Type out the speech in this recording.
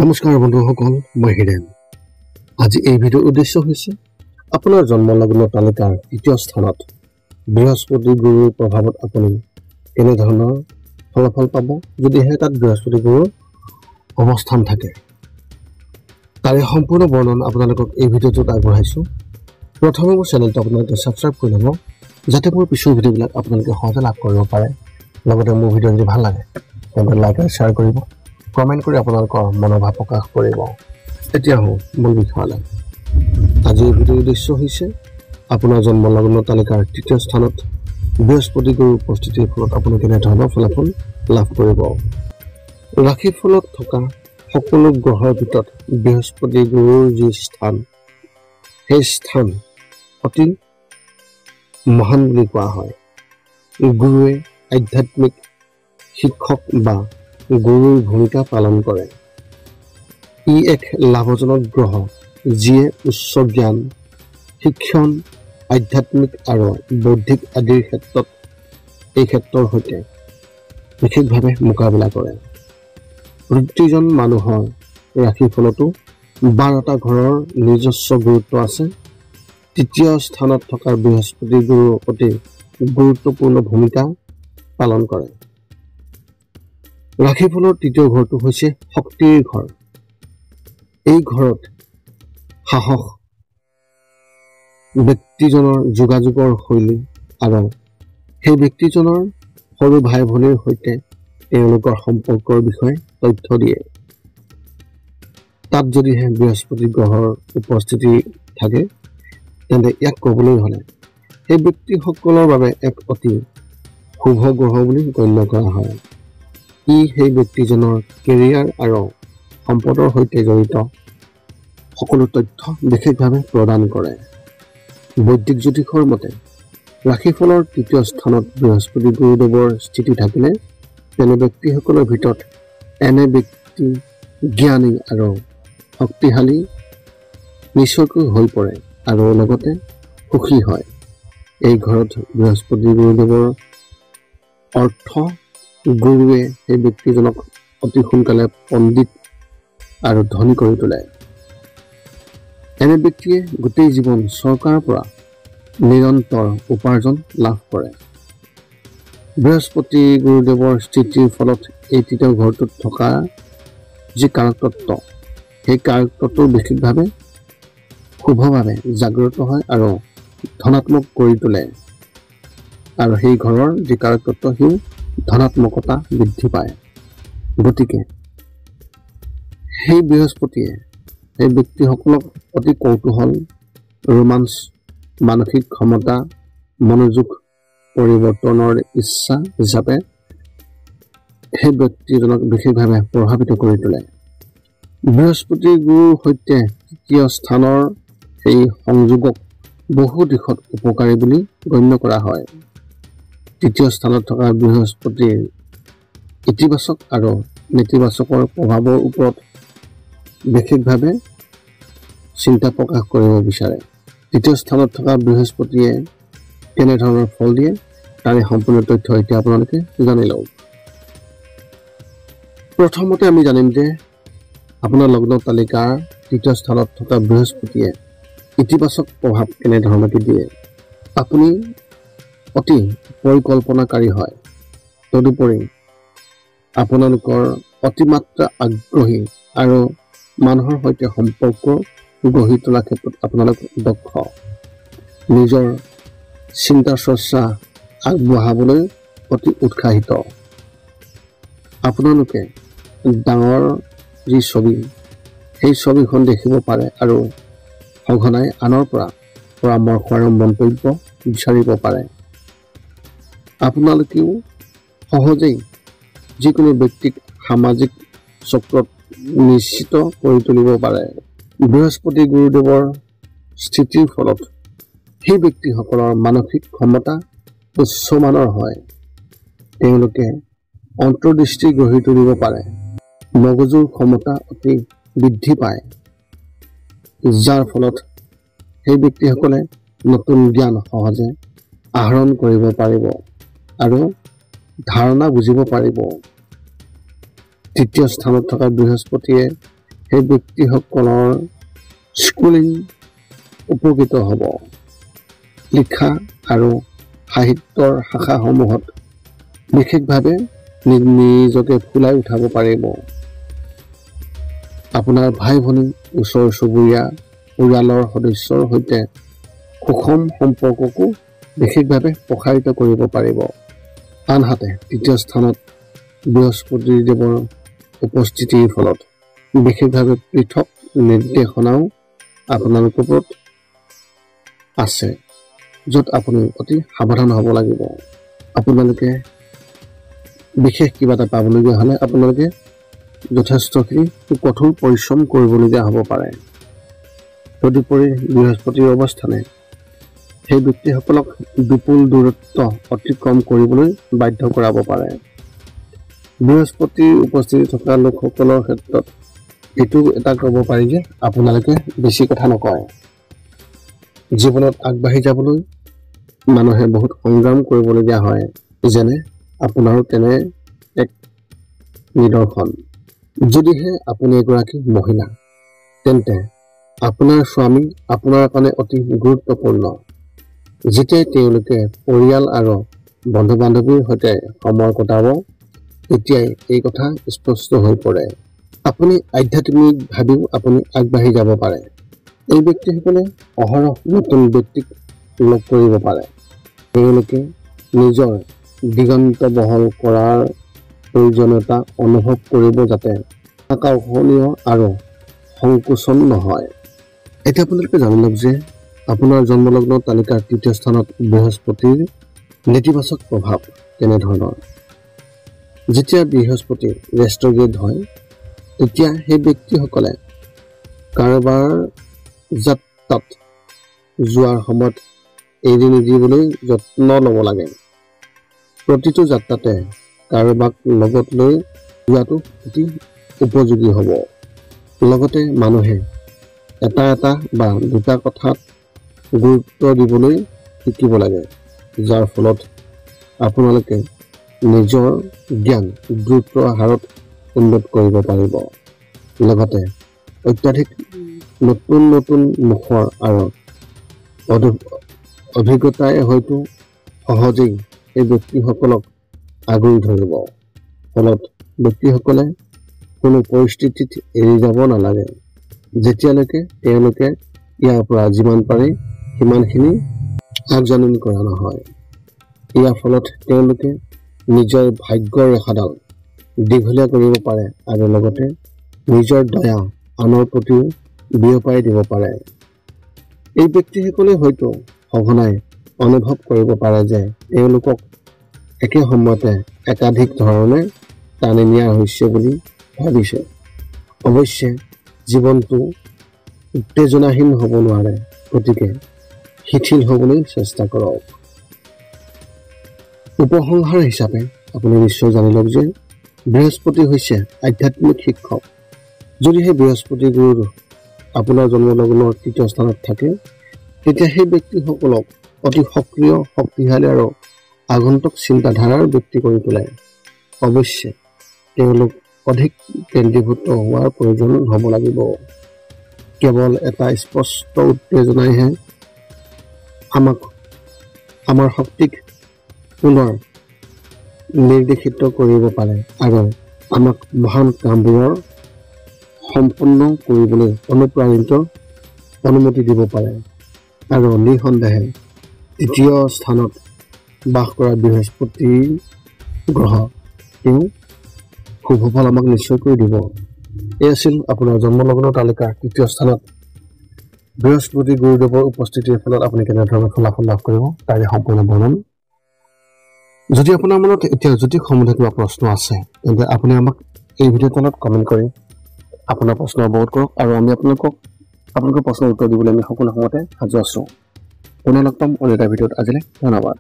নমস্কাৰ বন্ধুসকল, মই হিৰেন। আজি এই ভিডিঅ'ৰ উদ্দেশ্য হৈছে আপোনাৰ জন্ম লগ্ন তালিকাৰ তৃতীয় স্থানত বৃহস্পতি গুৰুৰ প্ৰভাৱত আপুনি কেনেধৰণৰ ফলাফল পাব যদিহে তাত বৃহস্পতি গুৰুৰ অৱস্থান থাকে। তাৰে সম্পূৰ্ণ বৰ্ণনা আপোনালোকক এই ভিডিঅ'টোত আগবঢ়াইছোঁ। প্ৰথমে মোৰ চেনেলটো আপোনালোকে ছাবস্ক্ৰাইব কৰি ল'ব, যাতে মোৰ পিছৰ ভিডিঅ'বিলাক আপোনালোকে সহজে লাভ কৰিব পাৰে। লগতে মোৰ ভিডিঅ' যদি ভাল লাগে তেন্তে লাইক আৰু শ্বেয়াৰ কৰিব, কমেণ্ট কৰি আপোনালোকৰ মনোভাৱ প্ৰকাশ কৰিব। এতিয়া হওঁ মূল বিষয়লৈ। আজিৰ ভিডিঅ'ৰ উদ্দেশ্য হৈছে আপোনাৰ জন্ম লগ্ন তালিকাৰ তৃতীয় স্থানত বৃহস্পতি গুৰুৰ উপস্থিতিৰ ফলত আপুনি কেনেধৰণৰ ফলাফল লাভ কৰিব। ৰাশিফলত থকা সকলো গ্ৰহৰ ভিতৰত বৃহস্পতি গুৰুৰ যি স্থান, সেই স্থান অতি মহান বুলি কোৱা হয়। গুৰুৱে আধ্যাত্মিক শিক্ষক বা গুৰুৰ ভূমিকা পালন কৰে। ই এক লাভজনক গ্ৰহ যিয়ে উচ্চ জ্ঞান, শিক্ষণ, আধ্যাত্মিক আৰু বৌদ্ধিক আদিৰ ক্ষেত্ৰৰ সৈতে বিশেষভাৱে মোকাবিলা কৰে। প্ৰতিজন মানুহৰ ৰাশিফলতো 12টা ঘৰৰ নিজস্ব গুৰুত্ব আছে। তৃতীয় স্থানত থকা বৃহস্পতি গুৰুৰ অতি গুৰুত্বপূৰ্ণ ভূমিকা পালন কৰে। ৰাশিফলৰ তৃতীয় ঘৰটো হৈছে শক্তিৰ ঘৰ। এই ঘৰত সাহস, ব্যক্তিজনৰ যোগাযোগৰ শৈলী আৰু সেই ব্যক্তিজনৰ সৰু ভাই ভনীৰ সৈতে তেওঁলোকৰ সম্পৰ্কৰ বিষয়ে তথ্য দিয়ে। তাত যদিহে বৃহস্পতি গ্ৰহৰ উপস্থিতি থাকে তেন্তে ইয়াক ক'বলৈ হ'লে সেই ব্যক্তিসকলৰ বাবে এক অতি শুভ গ্ৰহ বুলি গণ্য কৰা হয়। ই সেই ব্যক্তিজনৰ কেৰিয়াৰ আৰু সম্পদৰ সৈতে জড়িত সকলো তথ্য বিশেষভাৱে প্ৰদান কৰে। বৈদিক জ্যোতিষৰ মতে ৰাশিফলৰ তৃতীয় স্থানত বৃহস্পতি গুৰুদেৱৰ স্থিতি থাকিলে তেনে ব্যক্তিসকলৰ ভিতৰত এনে ব্যক্তি জ্ঞানী আৰু শক্তিশালী নিশ্চয়কৈ হৈ পৰে আৰু লগতে সুখী হয়। এই ঘৰত বৃহস্পতি গুৰুদেৱৰ অৰ্থ গুৰুৱে সেই ব্যক্তিজনক অতি সোনকালে পণ্ডিত আৰু ধনী কৰি তোলে। এনে ব্যক্তিয়ে গোটেই জীৱন চৰকাৰৰ পৰা নিৰন্তৰ উপাৰ্জন লাভ কৰে। বৃহস্পতি গুৰুদেৱৰ স্থিতিৰ ফলত এই তৃতীয় ঘৰটোত থকা যি কাৰকতত্ত্ব, সেই কাৰকতত্ত্বটো বিশেষভাৱে শুভভাৱে জাগ্ৰত হয় আৰু ধনাত্মক কৰি তোলে। আৰু সেই ঘৰৰ যি কাৰকতত্ত্ব সিও ধনাত্মকতা বৃদ্ধি পায়। গতিকে সেই বৃহস্পতিয়ে সেই ব্যক্তিসকলক অতি কৌতূহল, ৰোমাঞ্চ, মানসিক ক্ষমতা, মনোযোগ, পৰিৱৰ্তনৰ ইচ্ছা হিচাপে সেই ব্যক্তিজনক বিশেষভাৱে প্ৰভাৱিত কৰি তোলে। বৃহস্পতি গুৰুৰ সৈতে তৃতীয় স্থানৰ সেই সংযোগক বহু দিশত উপকাৰী বুলি গণ্য কৰা হয়। তৃতীয় স্থানত থকা বৃহস্পতিৰ ইতিবাচক আৰু নেতিবাচকৰ প্ৰভাৱৰ ওপৰত বিশেষভাৱে চিন্তা প্ৰকাশ কৰিব বিচাৰে। তৃতীয় স্থানত থকা বৃহস্পতিয়ে কেনেধৰণৰ ফল দিয়ে তাৰে সম্পূৰ্ণ তথ্য এতিয়া আপোনালোকে জানি লওক। প্ৰথমতে আমি জানিম যে আপোনাৰ লগ্ন তালিকাৰ তৃতীয় স্থানত থকা বৃহস্পতিয়ে ইতিবাচক প্ৰভাৱ কেনেধৰণে দিয়ে। আপুনি অতি পৰিকল্পনাকাৰী হয়। তদুপৰি আপোনালোকৰ অতিমাত্ৰা আগ্ৰহী আৰু মানুহৰ সৈতে সম্পৰ্ক গঢ়ি তোলাৰ ক্ষেত্ৰত আপোনালোক দক্ষ। নিজৰ চিন্তা চৰ্চা আগবঢ়াবলৈ অতি উৎসাহিত। আপোনালোকে ডাঙৰ যি ছবি, সেই ছবিখন দেখিব পাৰে আৰু সঘনাই আনৰ পৰা পৰামৰ্শ আৰু মন্তব্য বিচাৰিব পাৰে। আপোনালোকেও সহজেই যিকোনো ব্যক্তিক সামাজিক চক্ৰত নিশ্চিত কৰি তুলিব পাৰে। বৃহস্পতি গুৰুদেৱৰ স্থিতিৰ ফলত সেই ব্যক্তিসকলৰ মানসিক ক্ষমতা উচ্চমানৰ হয়। তেওঁলোকে অন্তৰ্দৃষ্টি গঢ়ি তুলিব পাৰে। মগজুৰ ক্ষমতা অতি বৃদ্ধি পায়, যাৰ ফলত সেই ব্যক্তিসকলে নতুন জ্ঞান সহজে আহৰণ কৰিব পাৰিব আৰু ধাৰণা বুজিব পাৰিব। তৃতীয় স্থানত থকা বৃহস্পতিয়ে সেই ব্যক্তিসকলৰ স্কুলিং উপকৃত হ'ব। লিখা আৰু সাহিত্যৰ শাখাসমূহত বিশেষভাৱে নিজকে ফুলাই উঠাব পাৰিব। আপোনাৰ ভাই ভনী, ওচৰ চুবুৰীয়া, পৰিয়ালৰ সদস্যৰ সৈতে সুষম সম্পৰ্ককো বিশেষভাৱে প্ৰসাৰিত কৰিব পাৰিব। আনহাতে তৃতীয় স্থানত বৃহস্পতি দেৱৰ উপস্থিতিৰ ফলত বিশেষভাৱে পৃথক নিৰ্দেশনাও আপোনালোকৰ ওপৰত আছে, য'ত আপুনি অতি সাৱধান হ'ব লাগিব। আপোনালোকে বিশেষ কিবা এটা পাবলগীয়া হ'লে আপোনালোকে যথেষ্টখিনি কঠোৰ পৰিশ্ৰম কৰিবলগীয়া হ'ব পাৰে। তদুপৰি বৃহস্পতিৰ অৱস্থানে সেই ব্যক্তিসকলক বিপুল দূৰত্ব অতিক্ৰম কৰিবলৈ বাধ্য কৰাব পাৰে। বৃহস্পতিৰ উপস্থিতি থকা লোকসকলৰ ক্ষেত্ৰত এইটো এটা ক'ব পাৰি যে আপোনালোকে বেছি কথা নকয়। জীৱনত আগবাঢ়ি যাবলৈ মানুহে বহুত সংগ্ৰাম কৰিবলগীয়া হয়, যেনে আপোনাৰো তেনে এক নিদৰ্শন। যদিহে আপুনি এগৰাকী মহিলা, তেন্তে আপোনাৰ স্বামী আপোনাৰ কাৰণে অতি গুৰুত্বপূৰ্ণ। যেতিয়াই তেওঁলোকে পৰিয়াল আৰু বন্ধু বান্ধৱীৰ সৈতে সময় কটাব, তেতিয়াই এই কথা স্পষ্ট হৈ পৰে। আপুনি আধ্যাত্মিকভাৱেও আপুনি আগবাঢ়ি যাব পাৰে। এই ব্যক্তিসকলে অহৰহ নতুন ব্যক্তিক লগ কৰিব পাৰে। তেওঁলোকে নিজৰ দিগন্ত বহল কৰাৰ প্ৰয়োজনীয়তা অনুভৱ কৰিব, যাতে আকৰ্ষণীয় আৰু সংকোচন নহয়। এতিয়া আপোনালোকে জানি লওক যে আপোনাৰ জন্মলগ্ন তালিকাৰ তৃতীয় স্থানত বৃহস্পতিৰ নেতিবাচক প্ৰভাৱ কেনেধৰণৰ। যেতিয়া বৃহস্পতি ৰেষ্ট্ৰগেড হয়, তেতিয়া সেই ব্যক্তিসকলে কাৰোবাৰ যাত্ৰাত যোৱাৰ সময়ত এৰি নিদিবলৈ যত্ন ল'ব লাগে। প্ৰতিটো যাত্ৰাতে কাৰোবাক লগত লৈ যোৱাটো অতি উপযোগী হ'ব। লগতে মানুহে এটা বা দুটা কথাত গুৰুত্ব দিবলৈ শিকিব লাগে, যাৰ ফলত আপোনালোকে নিজৰ জ্ঞান দ্ৰুত হাৰত উন্নত কৰিব পাৰিব। লগতে অত্যাধিক নতুন মুখৰ আৰু অভিজ্ঞতাই হয়তো সহজেই এই ব্যক্তিসকলক আগুৰি ধৰিব। ফলত ব্যক্তিসকলে কোনো পৰিস্থিতিত এৰি যাব নালাগে, যেতিয়ালৈকে তেওঁলোকে ইয়াৰ পৰা যিমান পাৰে সিমানখিনি আগজাননী কৰা নহয়। ইয়াৰ ফলত তেওঁলোকে নিজৰ ভাগ্যৰ ৰেখাডাল দীঘলীয়া কৰিব পাৰে আৰু লগতে নিজৰ দয়া আনৰ প্ৰতিও বিয়পাই দিব পাৰে। এই ব্যক্তিসকলে হয়তো সঘনাই অনুভৱ কৰিব পাৰে যে তেওঁলোকক একে সময়তে একাধিক ধৰণে টানি নিয়া হৈছে বুলি ভাবিছে। অৱশ্যে জীৱনটো উত্তেজনাহীন হ'ব নোৱাৰে, গতিকে শিথিল হ'বলৈ চেষ্টা কৰক। উপসংহাৰ হিচাপে আপুনি নিশ্চয় জানি লওক যে বৃহস্পতি হৈছে আধ্যাত্মিক শিক্ষক। যদিহে বৃহস্পতি গুৰু আপোনাৰ জন্মলগ্নৰ তৃতীয় স্থানত থাকে, তেতিয়া সেই ব্যক্তিসকলক অতি সক্ৰিয়, শক্তিশালী আৰু আগন্তুক চিন্তাধাৰাৰ ব্যক্তি কৰি তোলে। অৱশ্যে তেওঁলোক অধিক কেন্দ্ৰীভূত হোৱাৰ প্ৰয়োজন হ'ব লাগিব। কেৱল এটা স্পষ্ট উত্তেজনাইহে আমাৰ শক্তিক পুনৰ নিৰ্দেশিত কৰিব পাৰে আৰু আমাক মহান কামবোৰৰ সম্পন্ন কৰিবলৈ অনুমতি দিব পাৰে। আৰু নিঃসন্দেহে তৃতীয় স্থানত বাস কৰা বৃহস্পতি গ্ৰহ তেওঁ শুভ ফল আমাক নিশ্চয় কৰি দিব। এই আছিল আপোনাৰ জন্মলগ্ন তালিকাৰ তৃতীয় স্থানত বৃহস্পতি গুৰুদেৱৰ উপস্থিতিৰ ফলত আপুনি কেনেধৰণৰ ফলাফল লাভ কৰিব তাৰে সম্পূৰ্ণ বৰ্ণন। যদি আপোনাৰ মনত এতিয়া যদি সম্বন্ধে কিবা প্ৰশ্ন আছে, তেন্তে আপুনি আমাক এই ভিডিঅ'ৰ তলত কমেণ্ট কৰি আপোনাৰ প্ৰশ্ন অৱগত কৰক আৰু আমি আপোনালোকৰ প্ৰশ্নৰ উত্তৰ দিবলৈ আমি সকলো সময়তে সাজু আছোঁ। পুনৰ লগ পাম অন্য এটা ভিডিঅ'ত। আজিলৈ ধন্যবাদ।